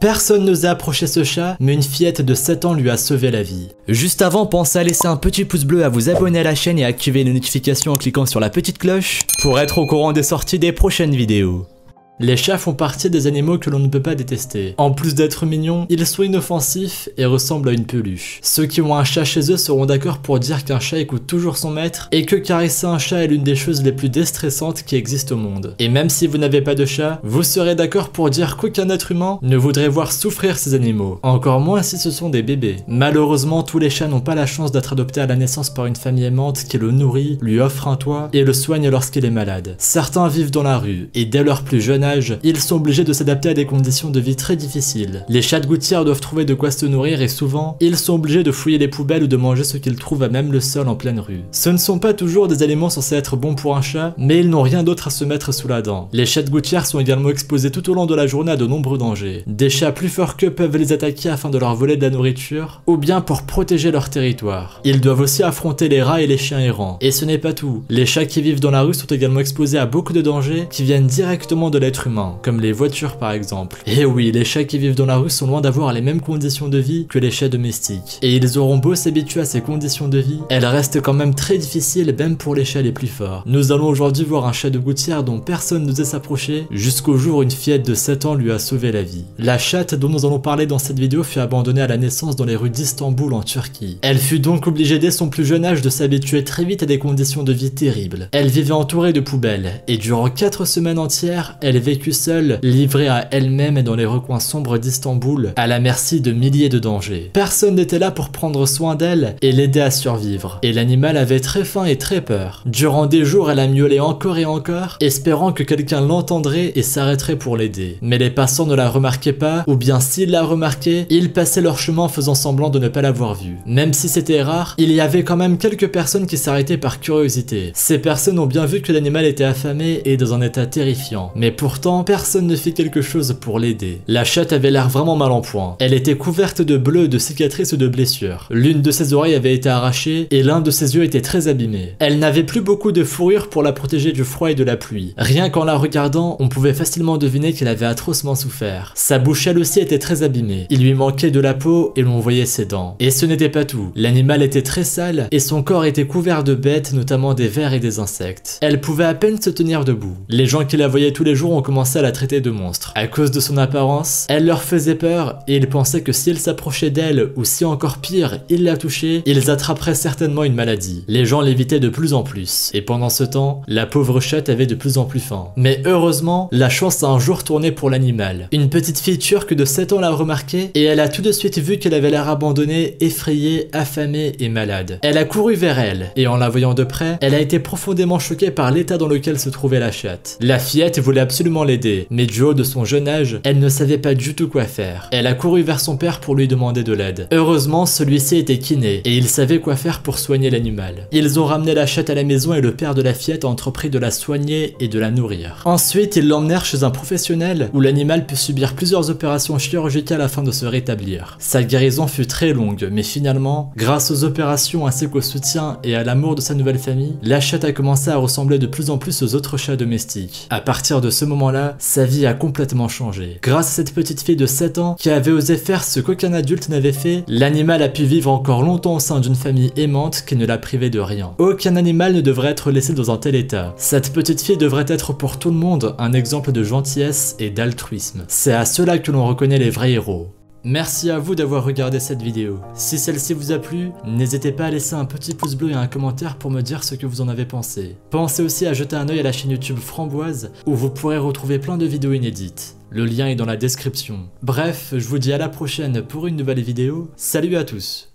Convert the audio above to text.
Personne n'osait approcher ce chat, mais une fillette de 7 ans lui a sauvé la vie. Juste avant, pensez à laisser un petit pouce bleu, à vous abonner à la chaîne et à activer les notifications en cliquant sur la petite cloche pour être au courant des sorties des prochaines vidéos. Les chats font partie des animaux que l'on ne peut pas détester. En plus d'être mignons, ils sont inoffensifs et ressemblent à une peluche. Ceux qui ont un chat chez eux seront d'accord pour dire qu'un chat écoute toujours son maître et que caresser un chat est l'une des choses les plus déstressantes qui existent au monde. Et même si vous n'avez pas de chat, vous serez d'accord pour dire qu'aucun être humain ne voudrait voir souffrir ces animaux. Encore moins si ce sont des bébés. Malheureusement, tous les chats n'ont pas la chance d'être adoptés à la naissance par une famille aimante qui le nourrit, lui offre un toit et le soigne lorsqu'il est malade. Certains vivent dans la rue et dès leur plus jeune âge, ils sont obligés de s'adapter à des conditions de vie très difficiles. Les chats de gouttière doivent trouver de quoi se nourrir et souvent, ils sont obligés de fouiller les poubelles ou de manger ce qu'ils trouvent à même le sol en pleine rue. Ce ne sont pas toujours des aliments censés être bons pour un chat, mais ils n'ont rien d'autre à se mettre sous la dent. Les chats de gouttière sont également exposés tout au long de la journée à de nombreux dangers. Des chats plus forts qu'eux peuvent les attaquer afin de leur voler de la nourriture, ou bien pour protéger leur territoire. Ils doivent aussi affronter les rats et les chiens errants. Et ce n'est pas tout. Les chats qui vivent dans la rue sont également exposés à beaucoup de dangers qui viennent directement de l'être humain, comme les voitures par exemple. Et oui, les chats qui vivent dans la rue sont loin d'avoir les mêmes conditions de vie que les chats domestiques. Et ils auront beau s'habituer à ces conditions de vie, elles restent quand même très difficiles même pour les chats les plus forts. Nous allons aujourd'hui voir un chat de gouttière dont personne n'osait s'approcher, jusqu'au jour où une fillette de 7 ans lui a sauvé la vie. La chatte dont nous allons parler dans cette vidéo fut abandonnée à la naissance dans les rues d'Istanbul en Turquie. Elle fut donc obligée dès son plus jeune âge de s'habituer très vite à des conditions de vie terribles. Elle vivait entourée de poubelles, et durant 4 semaines entières, elle vécut seule, livrée à elle-même dans les recoins sombres d'Istanbul, à la merci de milliers de dangers. Personne n'était là pour prendre soin d'elle et l'aider à survivre. Et l'animal avait très faim et très peur. Durant des jours, elle a miaulé encore et encore, espérant que quelqu'un l'entendrait et s'arrêterait pour l'aider. Mais les passants ne la remarquaient pas, ou bien s'ils la remarquaient, ils passaient leur chemin en faisant semblant de ne pas l'avoir vue. Même si c'était rare, il y avait quand même quelques personnes qui s'arrêtaient par curiosité. Ces personnes ont bien vu que l'animal était affamé et dans un état terrifiant. Mais pourtant, personne ne fit quelque chose pour l'aider. La chatte avait l'air vraiment mal en point. Elle était couverte de bleus, de cicatrices et de blessures. L'une de ses oreilles avait été arrachée et l'un de ses yeux était très abîmé. Elle n'avait plus beaucoup de fourrure pour la protéger du froid et de la pluie. Rien qu'en la regardant, on pouvait facilement deviner qu'elle avait atrocement souffert. Sa bouche elle aussi était très abîmée. Il lui manquait de la peau et l'on voyait ses dents. Et ce n'était pas tout. L'animal était très sale et son corps était couvert de bêtes, notamment des vers et des insectes. Elle pouvait à peine se tenir debout. Les gens qui la voyaient tous les jours ont commencé à la traiter de monstre. À cause de son apparence, elle leur faisait peur et ils pensaient que si elle s'approchait d'elle, ou si encore pire, ils la touchaient, ils attraperaient certainement une maladie. Les gens l'évitaient de plus en plus. Et pendant ce temps, la pauvre chatte avait de plus en plus faim. Mais heureusement, la chance a un jour tourné pour l'animal. Une petite fille turque de 7 ans l'a remarqué et elle a tout de suite vu qu'elle avait l'air abandonnée, effrayée, affamée et malade. Elle a couru vers elle et en la voyant de près, elle a été profondément choquée par l'état dans lequel se trouvait la chatte. La fillette voulait absolument l'aider, mais du haut de son jeune âge, elle ne savait pas du tout quoi faire. Elle a couru vers son père pour lui demander de l'aide. Heureusement, celui-ci était kiné et il savait quoi faire pour soigner l'animal. Ils ont ramené la chatte à la maison et le père de la fillette a entrepris de la soigner et de la nourrir. Ensuite, ils l'emmenèrent chez un professionnel où l'animal put subir plusieurs opérations chirurgicales afin de se rétablir. Sa guérison fut très longue, mais finalement, grâce aux opérations ainsi qu'au soutien et à l'amour de sa nouvelle famille, la chatte a commencé à ressembler de plus en plus aux autres chats domestiques. À partir de ce moment-là, sa vie a complètement changé. Grâce à cette petite fille de 7 ans qui avait osé faire ce qu'aucun adulte n'avait fait, l'animal a pu vivre encore longtemps au sein d'une famille aimante qui ne l'a privé de rien. Aucun animal ne devrait être laissé dans un tel état. Cette petite fille devrait être pour tout le monde un exemple de gentillesse et d'altruisme. C'est à cela que l'on reconnaît les vrais héros. Merci à vous d'avoir regardé cette vidéo. Si celle-ci vous a plu, n'hésitez pas à laisser un petit pouce bleu et un commentaire pour me dire ce que vous en avez pensé. Pensez aussi à jeter un œil à la chaîne YouTube Framboise où vous pourrez retrouver plein de vidéos inédites. Le lien est dans la description. Bref, je vous dis à la prochaine pour une nouvelle vidéo. Salut à tous!